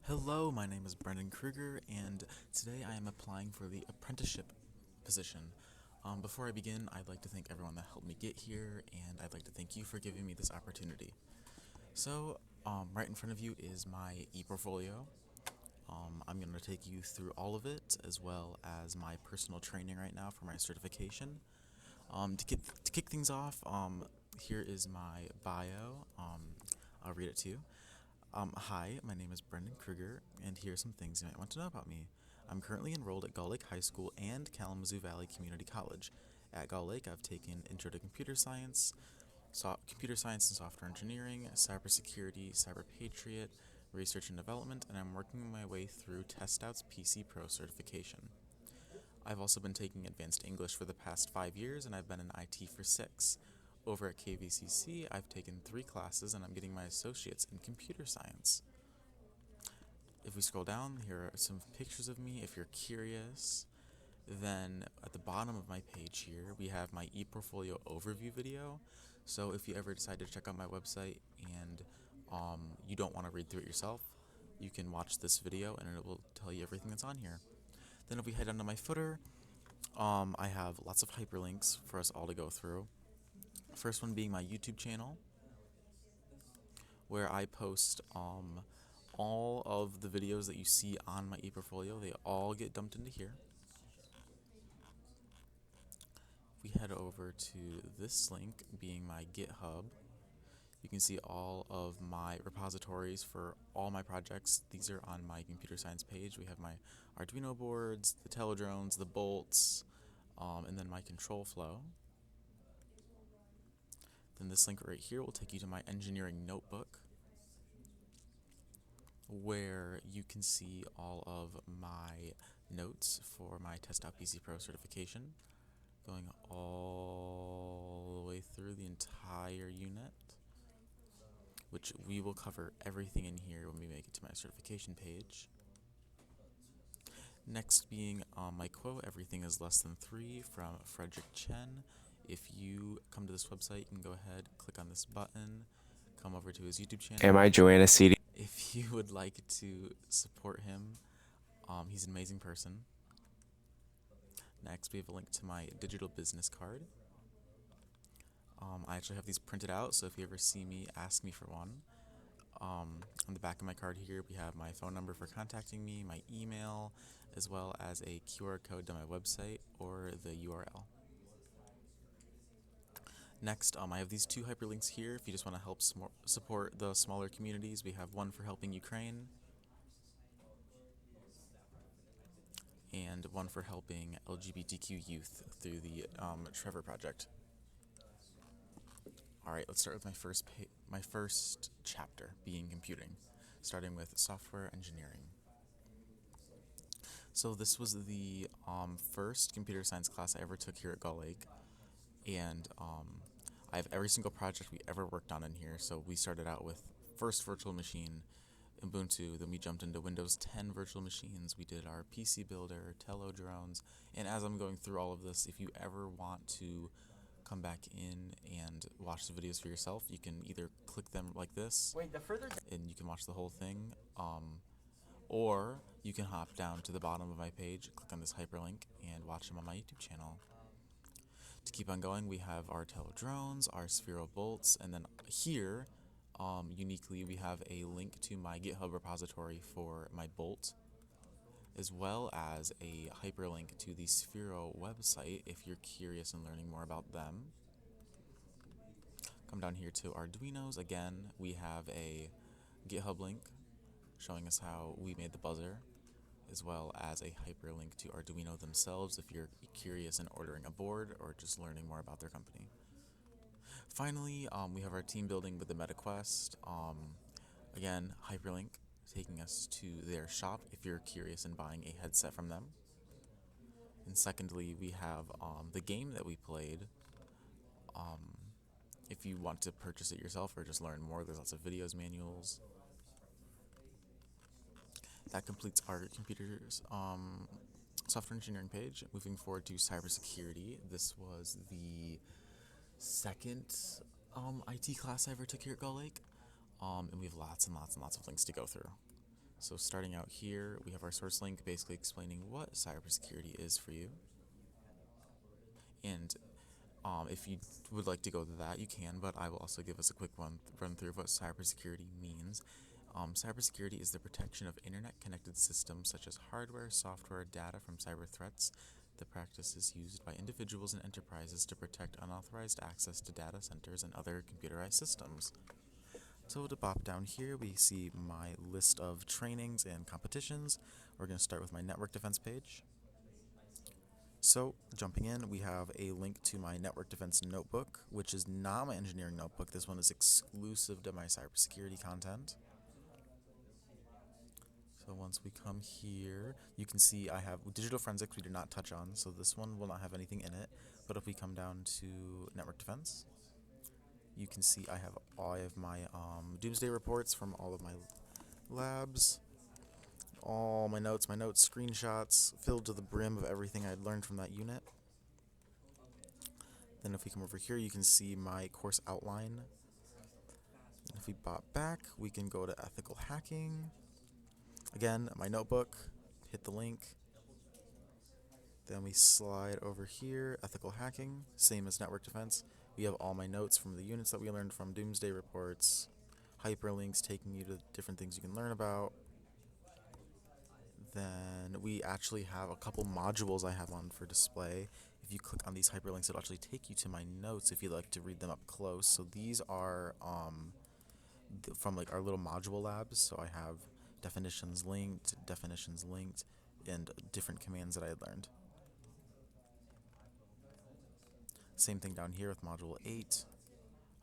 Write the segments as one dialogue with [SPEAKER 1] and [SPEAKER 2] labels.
[SPEAKER 1] Hello, my name is Brendan Kruger, and today I am applying for the apprenticeship position. Before I begin, I'd like to thank everyone that helped me get here, and I'd like to thank you for giving me this opportunity. Right in front of you is my ePortfolio. I'm going to take you through all of it, as well as my personal training right now for my certification. To kick things off, here is my bio. I'll read it to you. Hi, my name is Brendan Kruger, and here are some things you might want to know about me. I'm currently enrolled at Gull Lake High School and Kalamazoo Valley Community College. At Gull Lake, I've taken Intro to Computer Science and Software Engineering, Cybersecurity, Cyber Patriot, Research and Development, and I'm working my way through TestOut's PC Pro certification. I've also been taking Advanced English for the past 5 years, and I've been in IT for 6. Over at KVCC, I've taken 3 classes, and I'm getting my associates in computer science. If we scroll down, here are some pictures of me if you're curious. Then at the bottom of my page here, we have my ePortfolio overview video. So if you ever decide to check out my website and you don't want to read through it yourself, you can watch this video and it will tell you everything that's on here. Then if we head down to my footer, I have lots of hyperlinks for us all to go through. First one being my YouTube channel, where I post all of the videos that you see on my ePortfolio. They all get dumped into here. If we head over to this link, being my GitHub, you can see all of my repositories for all my projects. These are on my computer science page. We have my Arduino boards, the teledrones, the bolts, and then my control flow. Then this link right here will take you to my engineering notebook, where you can see all of my notes for my TestOut PC Pro certification, going all the way through the entire unit, which we will cover everything in here when we make it to my certification page. Next being my quote, "Everything is less than 3" from Frederick Chen. If you come to this website, you can go ahead, click on this button, come over to his YouTube channel.
[SPEAKER 2] Am I Joanna CD?
[SPEAKER 1] If you would like to support him, he's an amazing person. Next, we have a link to my digital business card. I actually have these printed out, so if you ever see me, ask me for one. On the back of my card here, we have my phone number for contacting me, my email, as well as a QR code to my website or the URL. Next, I have these 2 hyperlinks here. If you just want to help support the smaller communities, we have one for helping Ukraine and one for helping LGBTQ youth through the Trevor Project. All right, let's start with my first chapter, being computing, starting with software engineering. So this was the first computer science class I ever took here at Gull Lake, and I have every single project we ever worked on in here. So we started out with first virtual machine, Ubuntu, then we jumped into Windows 10 virtual machines. We did our PC builder, teledrones, and as I'm going through all of this, if you ever want to come back in and watch the videos for yourself, you can either click them like this, and you can watch the whole thing, or you can hop down to the bottom of my page, click on this hyperlink, and watch them on my YouTube channel. To keep on going, we have our teledrones, our sphero bolts, and then here, uniquely, we have a link to my GitHub repository for my bolt, as well as a hyperlink to the Sphero website if you're curious in learning more about them. Come down here to Arduinos. Again, we have a GitHub link showing us how we made the buzzer, as well as a hyperlink to Arduino themselves if you're curious in ordering a board or just learning more about their company. Finally, we have our team building with the MetaQuest. Again, hyperlink taking us to their shop if you're curious in buying a headset from them. And secondly, we have the game that we played. If you want to purchase it yourself or just learn more, there's lots of videos, manuals. That completes our computer's software engineering page. Moving forward to cybersecurity, this was the second IT class I ever took here at Gull Lake, and we have lots and lots and lots of links to go through. So starting out here, we have our source link basically explaining what cybersecurity is for you. And if you would like to go to that, you can, but I will also give us a quick run through of what cybersecurity means. Cybersecurity is the protection of internet-connected systems such as hardware, software, data from cyber threats. The practice is used by individuals and enterprises to protect unauthorized access to data centers and other computerized systems. So to pop down here, we see my list of trainings and competitions. We're going to start with my network defense page. So, jumping in, we have a link to my network defense notebook, which is not my engineering notebook. This one is exclusive to my cybersecurity content. So once we come here, you can see I have digital forensics we did not touch on, so this one will not have anything in it. But if we come down to network defense, you can see I have all of my doomsday reports from all of my labs, all my notes, screenshots filled to the brim of everything I'd learned from that unit. Then if we come over here, you can see my course outline. And if we bot back, we can go to ethical hacking. Again, my notebook, hit the link. Then we slide over here, ethical hacking, same as network defense. We have all my notes from the units that we learned from doomsday reports, hyperlinks taking you to different things you can learn about. Then we actually have a couple modules I have on for display. If you click on these hyperlinks, it'll actually take you to my notes if you'd like to read them up close. So these are from like our little module labs. So I have definitions linked, and different commands that I had learned. Same thing down here with module 8.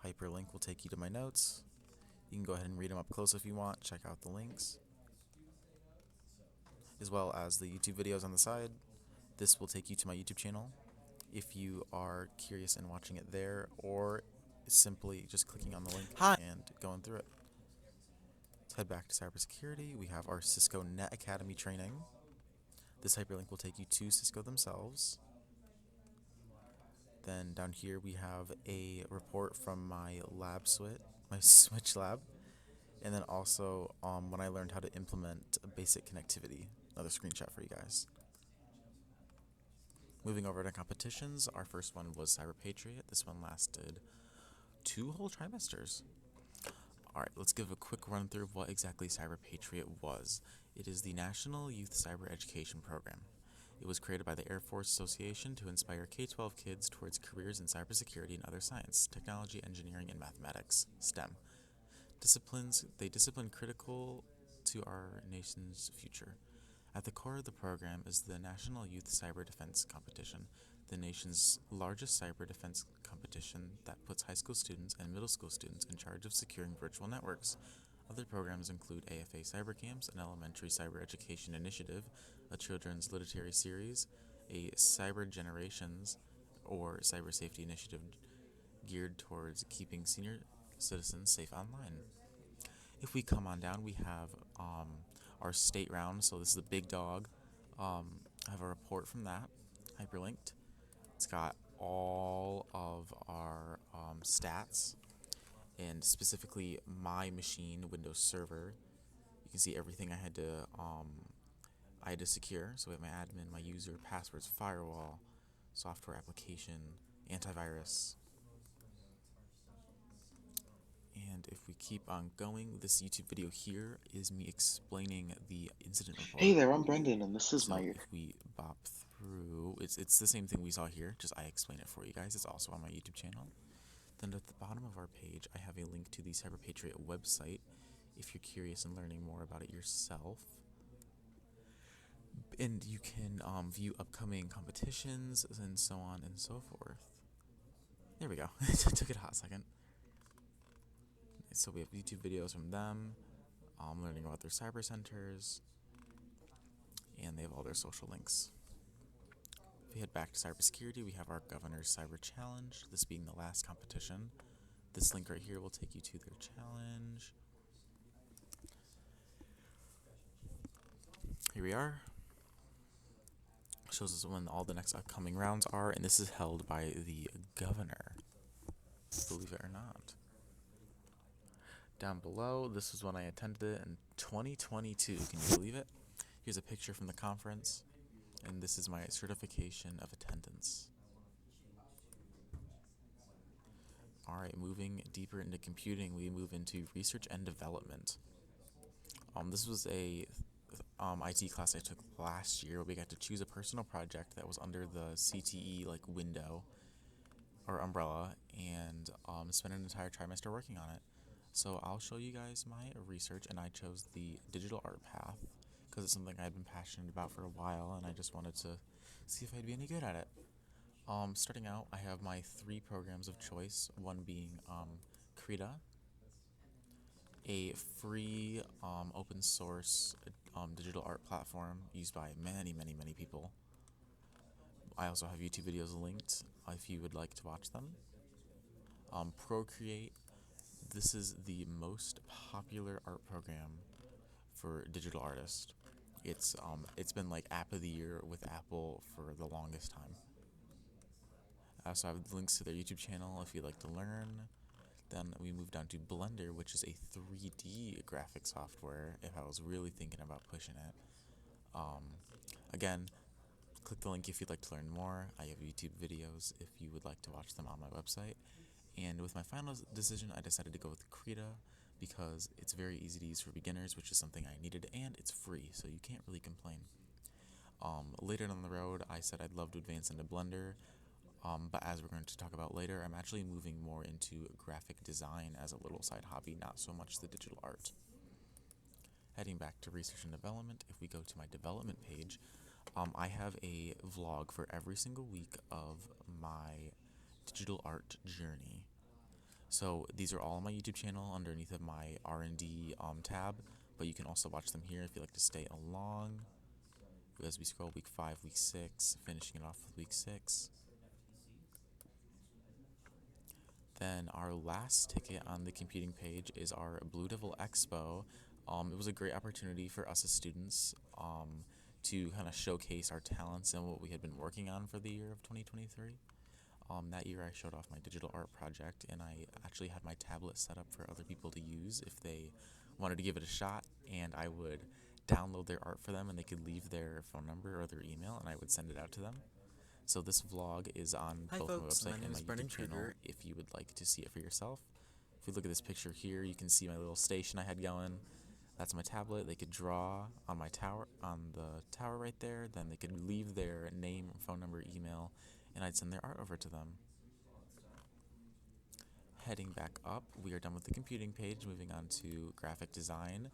[SPEAKER 1] Hyperlink will take you to my notes. You can go ahead and read them up close if you want. Check out the links, as well as the YouTube videos on the side. This will take you to my YouTube channel if you are curious in watching it there, or simply just clicking on the link and going through it. Let's head back to cybersecurity. We have our Cisco Net Academy training. This hyperlink will take you to Cisco themselves. Then down here we have a report from my switch lab, and then also when I learned how to implement a basic connectivity. Another screenshot for you guys. Moving over to competitions, our first one was Cyber Patriot. This one lasted 2 whole trimesters. Alright, let's give a quick run through of what exactly Cyber Patriot was. It is the National Youth Cyber Education Program. It was created by the Air Force Association to inspire K-12 kids towards careers in cybersecurity and other science, technology, engineering, and mathematics, STEM. They discipline critical to our nation's future. At the core of the program is the National Youth Cyber Defense Competition, the nation's largest cyber defense competition that puts high school students and middle school students in charge of securing virtual networks. Other programs include AFA Cyber Camps, an elementary cyber education initiative, a children's literary series, a Cyber Generations or cyber safety initiative geared towards keeping senior citizens safe online. If we come on down, we have our state round. So this is a big dog. I have a report from that, hyperlinked. It's got all of our stats, and specifically my machine, Windows Server. You can see everything I had to secure. So we have my admin, my user, passwords, firewall, software application, antivirus. And if we keep on going, this YouTube video here is me explaining the incident report.
[SPEAKER 2] Hey there, I'm Brendan, and this is
[SPEAKER 1] So
[SPEAKER 2] my...
[SPEAKER 1] if we bop through, it's the same thing we saw here, just I explain it for you guys. It's also on my YouTube channel. Then at the bottom of our page, I have a link to the Cyber Patriot website if you're curious in learning more about it yourself. And you can view upcoming competitions and so on and so forth. There we go. It took it a hot second. So we have YouTube videos from them, learning about their cyber centers, and they have all their social links. If we head back to cybersecurity, we have our Governor's Cyber Challenge, this being the last competition. This link right here will take you to their challenge. Here we are. Shows us when all the next upcoming rounds are, and this is held by the governor, believe it or not. Down below, this was when I attended it in 2022. Can you believe it? Here's a picture from the conference, and this is my certification of attendance. All right, moving deeper into computing, we move into research and development. This was a IT class I took last year. We got to choose a personal project that was under the CTE like window or umbrella, and spend an entire trimester working on it. So I'll show you guys my research, and I chose the digital art path because it's something I've been passionate about for a while, and I just wanted to see if I'd be any good at it. Starting out, I have my three programs of choice. One being Krita, a free open source digital art platform used by many people. I also have YouTube videos linked if you would like to watch them. Procreate, this is the most popular art program for digital artists. It's been like app of the year with Apple for the longest time. I also have links to their YouTube channel if you'd like to learn. Then we move down to Blender, which is a 3D graphic software if I was really thinking about pushing it. Again, click the link if you'd like to learn more. I have YouTube videos if you would like to watch them on my website. And with my final decision, I decided to go with Krita because it's very easy to use for beginners, which is something I needed, and it's free, so you can't really complain. Later down the road, I said I'd love to advance into Blender, but as we're going to talk about later, I'm actually moving more into graphic design as a little side hobby, not so much the digital art. Heading back to research and development, if we go to my development page, I have a vlog for every single week of my digital art journey. So these are all on my YouTube channel underneath of my R&D tab, but you can also watch them here if you like to stay along. As we scroll week 5, week 6, finishing it off with week 6. Then our last ticket on the computing page is our Blue Devil Expo. It was a great opportunity for us as students to kind of showcase our talents and what we had been working on for the year of 2023. That year I showed off my digital art project, and I actually had my tablet set up for other people to use if they wanted to give it a shot, and I would download their art for them, and they could leave their phone number or their email, and I would send it out to them. So this vlog is on
[SPEAKER 2] Hi
[SPEAKER 1] both
[SPEAKER 2] folks,
[SPEAKER 1] my
[SPEAKER 2] my
[SPEAKER 1] website
[SPEAKER 2] name
[SPEAKER 1] and my
[SPEAKER 2] is Brendan
[SPEAKER 1] YouTube channel
[SPEAKER 2] Kruger.
[SPEAKER 1] if you would like to see it for yourself. If we look at this picture here, you can see my little station I had going. That's my tablet. They could draw on my tower, on the tower right there. Then they could leave their name, phone number, email, and I'd send their art over to them. Heading back up, we are done with the computing page, moving on to graphic design.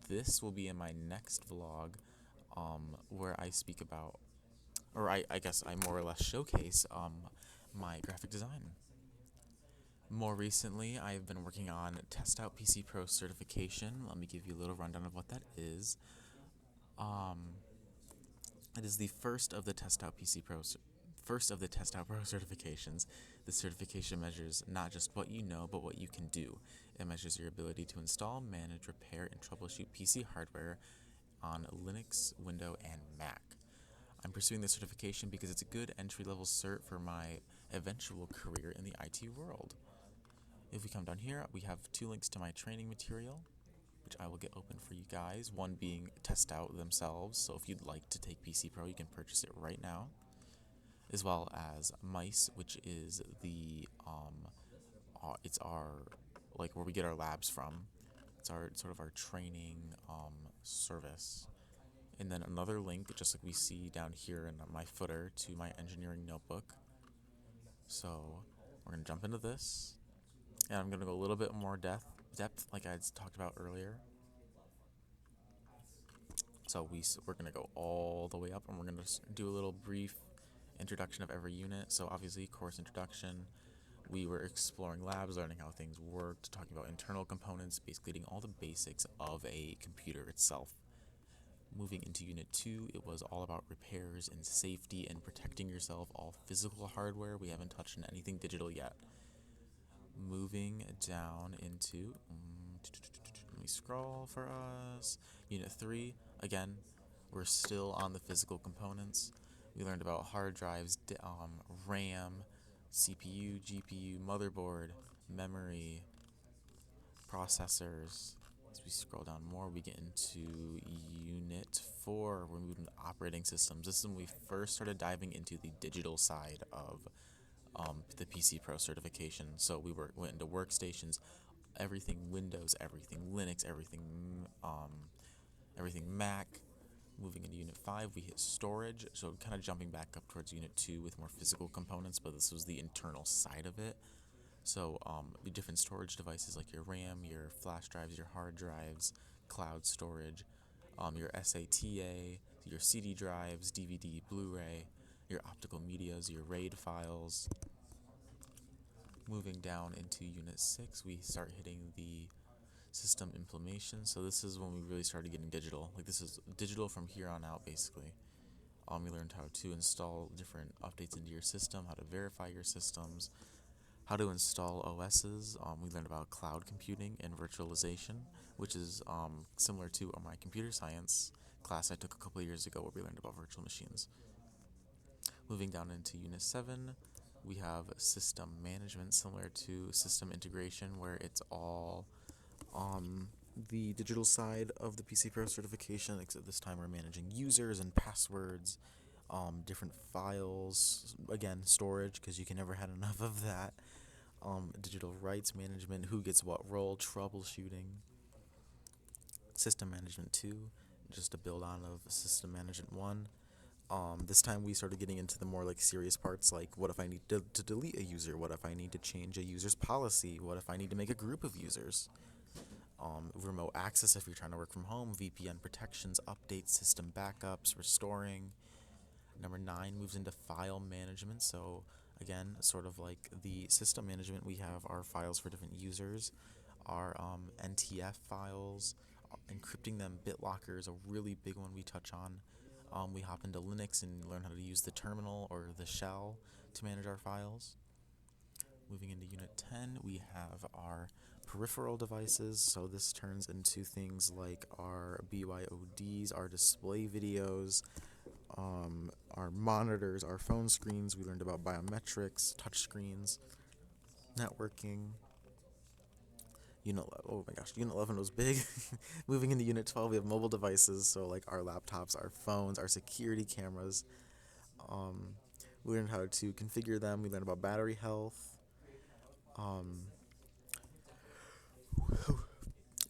[SPEAKER 1] This will be in my next vlog, where I speak about, or I guess I more or less showcase my graphic design. More recently, I've been working on Test Out PC Pro certification. Let me give you a little rundown of what that is. It is the first of the Test Out Pro certifications. This certification measures not just what you know, but what you can do. It measures your ability to install, manage, repair, and troubleshoot PC hardware on Linux, Windows, and Mac. I'm pursuing this certification because it's a good entry-level cert for my eventual career in the IT world. If we come down here, we have 2 links to my training material, which I will get open for you guys. One being Test Out themselves, so if you'd like to take PC Pro, you can purchase it right now. As well as Mice, which is the it's our like where we get our labs from. It's our sort of our training service. And then another link, just like we see down here in my footer, to my engineering notebook. So we're gonna jump into this, and I'm gonna go a little bit more depth, like I talked about earlier. So we're gonna go all the way up, and we're gonna do a little brief introduction of every unit. So obviously, course introduction. We were exploring labs, learning how things worked, talking about internal components, basically getting all the basics of a computer itself. Moving into Unit 2, it was all about repairs and safety and protecting yourself, all physical hardware. We haven't touched on anything digital yet. Moving down into, let me scroll for us, Unit 3, again, we're still on the physical components. We learned about hard drives, RAM, CPU, GPU, motherboard, memory, processors. As we scroll down more, we get into Unit 4. We're moving to operating systems. This is when we first started diving into the digital side of the PC Pro certification. So went into workstations, everything Windows, everything Linux, everything Mac. Moving into Unit 5, we hit storage, so kind of jumping back up towards Unit 2 with more physical components, but this was the internal side of it. So the different storage devices like your RAM, your flash drives, your hard drives, cloud storage, your SATA, your CD drives, DVD, Blu-ray, your optical medias, your RAID files. Moving down into Unit 6, we start hitting the system implementation. So this is when we really started getting digital. Like this is digital from here on out, basically. We learned how to install different updates into your system, how to verify your systems, how to install OSs. We learned about cloud computing and virtualization, which is similar to my computer science class I took a couple of years ago where we learned about virtual machines. Moving down into Unit 7, we have system management, similar to system integration, where it's all the digital side of the PC Pro certification, except this time we're managing users and passwords, different files, again, storage, because you can never have enough of that, digital rights management, who gets what role, troubleshooting, system management 2, just a build on of system management 1. This time we started getting into the more like serious parts, like what if I need to delete a user, what if I need to change a user's policy, what if I need to make a group of users. Remote access if you're trying to work from home, VPN protections, updates, system backups, restoring. Number 9 moves into file management. So again, sort of like the system management, we have our files for different users, our NTF files, encrypting them. BitLocker is a really big one we touch on. We hop into Linux and learn how to use the terminal or the shell to manage our files. Moving into Unit 10, we have our peripheral devices. So this turns into things like our BYODs, our display videos, our monitors, our phone screens. We learned about biometrics, touch screens, networking. Oh my gosh, Unit 11 was big. Moving into Unit 12, we have mobile devices, so like our laptops, our phones, our security cameras. We learned how to configure them. We learned about battery health.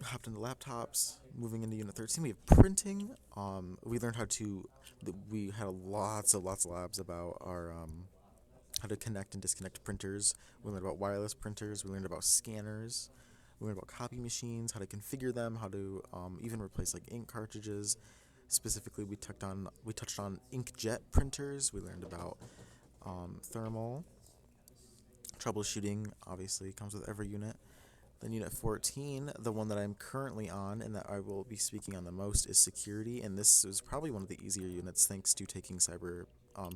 [SPEAKER 1] Hopped into laptops. Moving into Unit 13, we have printing. We learned we had lots of labs about our how to connect and disconnect printers. We learned about wireless printers. We learned about scanners. We learned about copy machines, how to configure them, how to even replace like ink cartridges. Specifically, we touched on inkjet printers. We learned about thermal troubleshooting. Obviously, comes with every unit. Then Unit 14, the one that I'm currently on and that I will be speaking on the most, is security. And this is probably one of the easier units thanks to taking cyber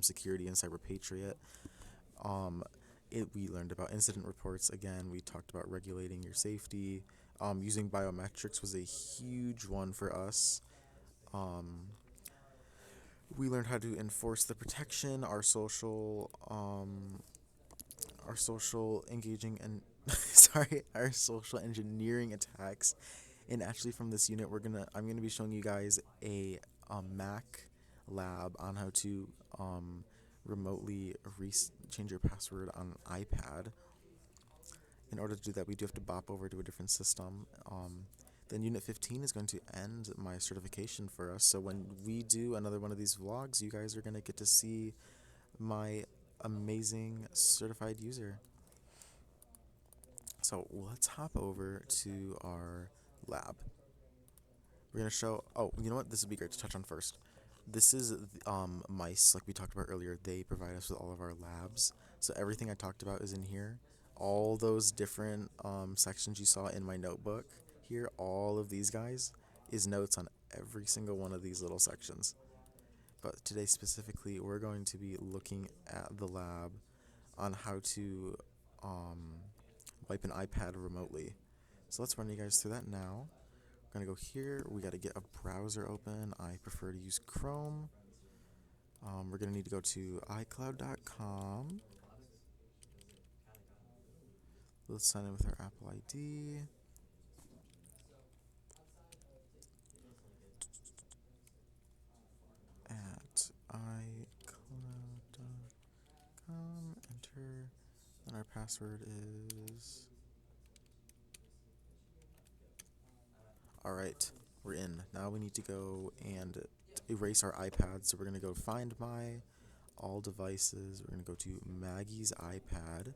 [SPEAKER 1] security and cyber patriot. We learned about incident reports. Again, we talked about regulating your safety. Using biometrics was a huge one for us. We learned how to enforce the protection, our social engaging and our social engineering attacks. And actually, from this unit, I'm gonna be showing you guys a Mac lab on how to remotely change your password on an iPad. In order to do that, we do have to bop over to a different system. Then Unit 15 is going to end my certification for us. So when we do another one of these vlogs, you guys are going to get to see my amazing certified user. So let's hop over to our lab. We're going to show, you know what? This would be great to touch on first. This is mice, like we talked about earlier. They provide us with all of our labs. So everything I talked about is in here. All those different sections you saw in my notebook here, all of these guys, is notes on every single one of these little sections. But today specifically, we're going to be looking at the lab on how to wipe an iPad remotely. So let's run you guys through that now. We're going to go here. We got to get a browser open. I prefer to use Chrome. We're going to need to go to iCloud.com. Let's sign in with our Apple ID. password is... Alright, we're in. Now we need to go and erase our iPad. So we're going to go find my all devices. We're going to go to Maggie's iPad.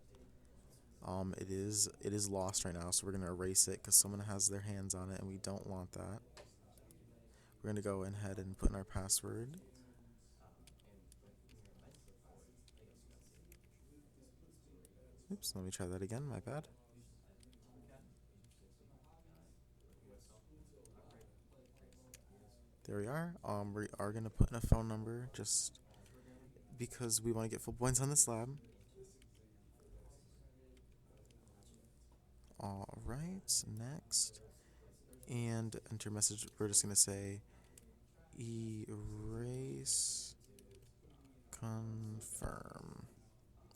[SPEAKER 1] It is lost right now, so we're going to erase it because someone has their hands on it and we don't want that. We're going to go ahead and put in our password. Oops, let me try that again, my bad. There we are. We are going to put in a phone number just because we want to get full points on this lab. Alright, next. And enter message. We're just going to say erase confirm.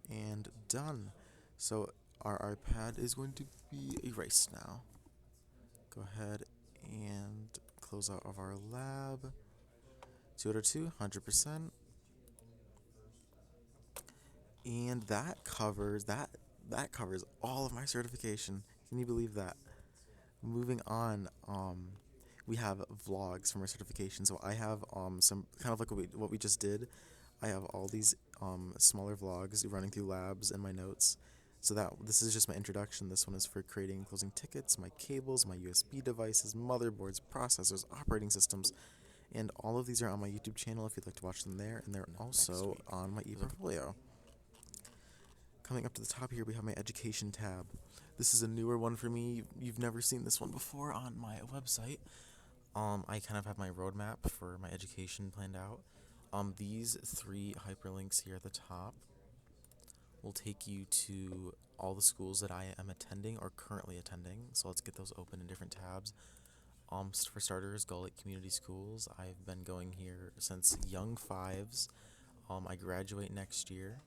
[SPEAKER 1] And done. So our iPad is going to be erased now. Go ahead and close out of our lab. 2 out of 2, 100%. And that covers all of my certification. Can you believe that? Moving on, we have vlogs from our certification. So I have some kind of like what we just did. I have all these smaller vlogs running through labs and my notes. So this is just my introduction. This one is for creating and closing tickets, my cables, my USB devices, motherboards, processors, operating systems, and all of these are on my YouTube channel if you'd like to watch them there, and they're also on my ePortfolio. Coming up to the top here, we have my education tab. This is a newer one for me. You've never seen this one before on my website. I kind of have my roadmap for my education planned out. These 3 hyperlinks here at the top will take you to all the schools that I am attending or currently attending. So let's get those open in different tabs. For starters, Gull Lake Community Schools. I've been going here since young fives. I graduate next year.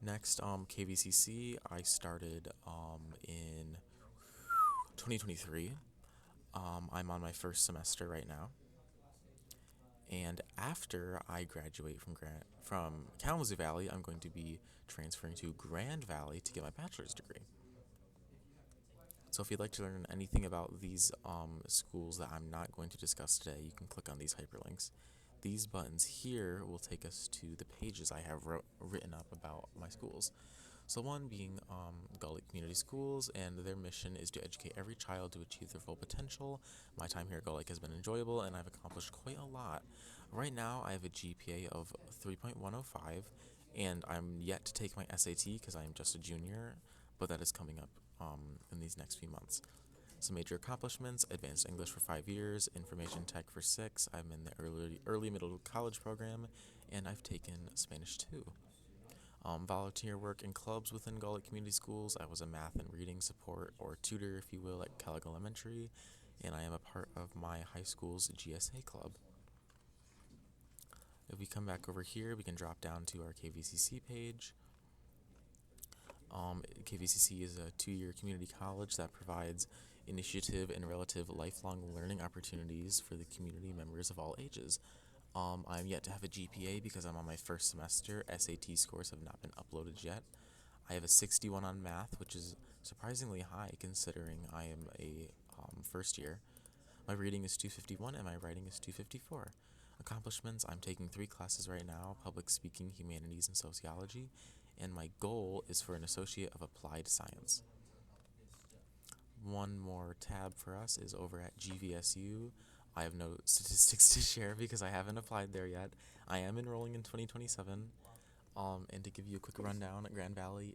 [SPEAKER 1] Next, KVCC. I started in 2023. I'm on my first semester right now. And after I graduate from Kalamazoo Valley, I'm going to be transferring to Grand Valley to get my bachelor's degree. So if you'd like to learn anything about these schools that I'm not going to discuss today, you can click on these hyperlinks. These buttons here will take us to the pages I have written up about my schools. So one being Gull Lake Community Schools, and their mission is to educate every child to achieve their full potential. My time here at Gull Lake has been enjoyable, and I've accomplished quite a lot. Right now, I have a GPA of 3.105, and I'm yet to take my SAT because I am just a junior, but that is coming up in these next few months. Some major accomplishments: advanced English for 5 years, information tech for 6. I'm in the early middle college program, and I've taken Spanish too. Volunteer work in clubs within Gull Lake Community Schools. I was a math and reading support, or tutor if you will, at Kellogg Elementary, and I am a part of my high school's GSA club. If we come back over here, we can drop down to our KVCC page. KVCC is a 2-year community college that provides initiative and relative lifelong learning opportunities for the community members of all ages. I'm yet to have a GPA because I'm on my first semester. SAT scores have not been uploaded yet. I have a 61 on math, which is surprisingly high considering I am a first year. My reading is 251 and my writing is 254. Accomplishments: I'm taking 3 classes right now: public speaking, humanities, and sociology, and my goal is for an associate of applied science. One more tab for us is over at GVSU. I have no statistics to share because I haven't applied there yet. I am enrolling in 2027. And to give you a quick rundown, Grand Valley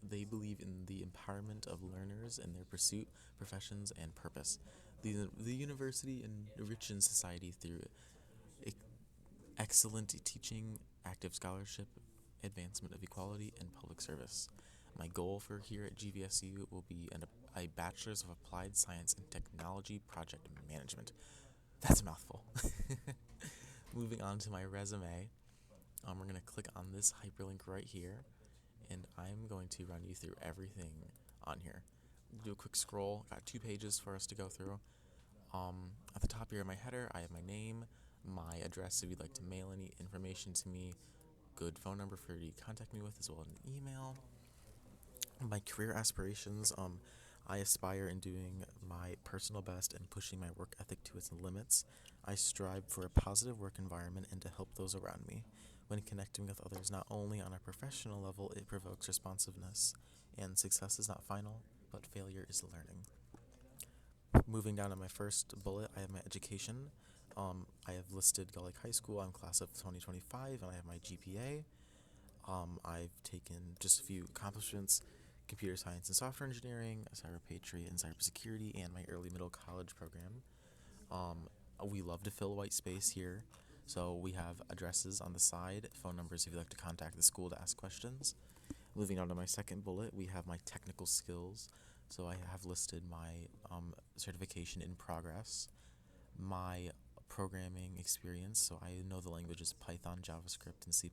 [SPEAKER 1] they believe in the empowerment of learners in their pursuit, professions, and purpose. The university enriches society through excellent teaching, active scholarship, advancement of equality, and public service. My goal for here at GVSU will be a Bachelor's of Applied Science and Technology Project Management. That's a mouthful. Moving on to my resume, we're going to click on this hyperlink right here, and I'm going to run you through everything on here. Do a quick scroll. Got 2 pages for us to go through. At the top here in my header, I have my name, my address if you'd like to mail any information to me, good phone number for you to contact me with, as well as an email. My career aspirations, I aspire in doing my personal best and pushing my work ethic to its limits. I strive for a positive work environment and to help those around me. When connecting with others, not only on a professional level, it provokes responsiveness. And success is not final, but failure is learning. Moving down to my first bullet, I have my education. I have listed Gull Lake High School. I'm class of 2025, and I have my GPA. I've taken just a few accomplishments: computer science and software engineering, cyber patriot and cybersecurity, and my early middle college program. Um, we love to fill white space here, so we have addresses on the side, phone numbers if you'd like to contact the school to ask questions. Moving on to my second bullet, we have my technical skills. So I have listed my certification in progress, my programming experience. So I know the languages Python, JavaScript, and C++.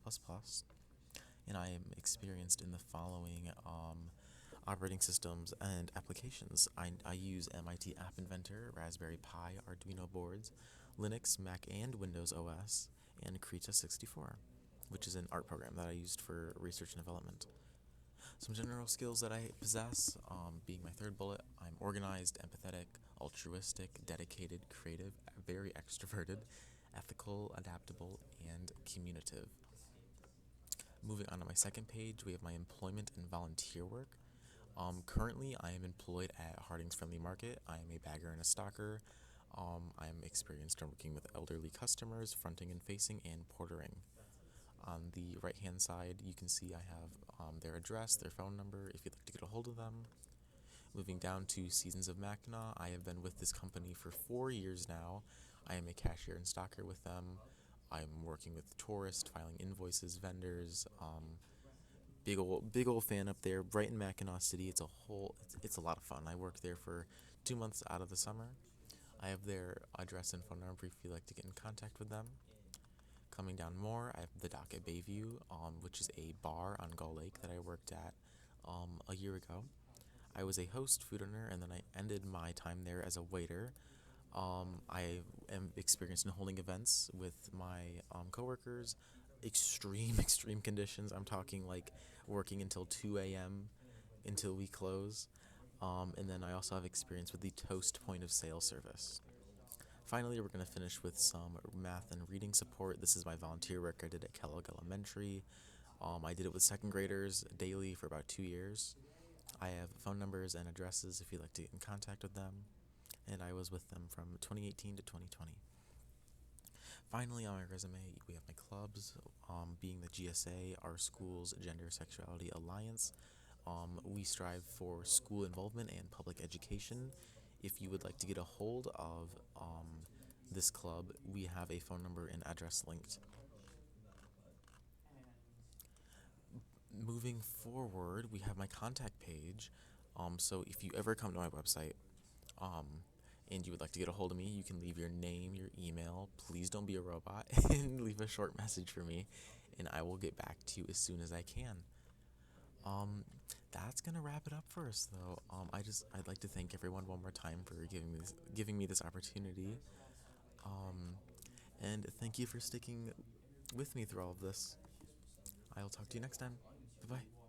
[SPEAKER 1] And I am experienced in the following operating systems and applications. I use MIT App Inventor, Raspberry Pi, Arduino boards, Linux, Mac, and Windows OS, and Krita 64, which is an art program that I used for research and development. Some general skills that I possess, being my third bullet, I'm organized, empathetic, altruistic, dedicated, creative, very extroverted, ethical, adaptable, and communicative. Moving on to my second page, we have my employment and volunteer work. Currently, I am employed at Harding's Friendly Market. I am a bagger and a stocker. I am experienced in working with elderly customers, fronting and facing, and portering. On the right hand side, you can see I have their address, their phone number, if you'd like to get a hold of them. Moving down to Seasons of Mackinac, I have been with this company for 4 years now. I am a cashier and stocker with them. I'm working with tourists, filing invoices, vendors. Big old fan up there, Brighton, Mackinac City. It's a lot of fun. I work there for 2 months out of the summer. I have their address and phone number if you'd like to get in contact with them. Coming down more, I have the Dock at Bayview, which is a bar on Gull Lake that I worked at a year ago. I was a host, food owner, and then I ended my time there as a waiter. I am experienced in holding events with my coworkers. Extreme conditions. I'm talking like working until 2 a.m. until we close. And then I also have experience with the Toast point of sale service. Finally, we're going to finish with some math and reading support. This is my volunteer work I did at Kellogg Elementary. I did it with second graders daily for about 2 years. I have phone numbers and addresses if you'd like to get in contact with them. And I was with them from 2018 to 2020. Finally, on my resume, we have my clubs, being the GSA, our school's Gender Sexuality Alliance. We strive for school involvement and public education. If you would like to get a hold of this club, we have a phone number and address linked. Moving forward, we have my contact page. So if you ever come to my website, um, and you would like to get a hold of me, you can leave your name, your email. Please don't be a robot and leave a short message for me, and I will get back to you as soon as I can. Um, that's gonna wrap it up for us, though. I'd like to thank everyone one more time for giving me this opportunity. Um, and thank you for sticking with me through all of this. I'll talk to you next time. Bye bye.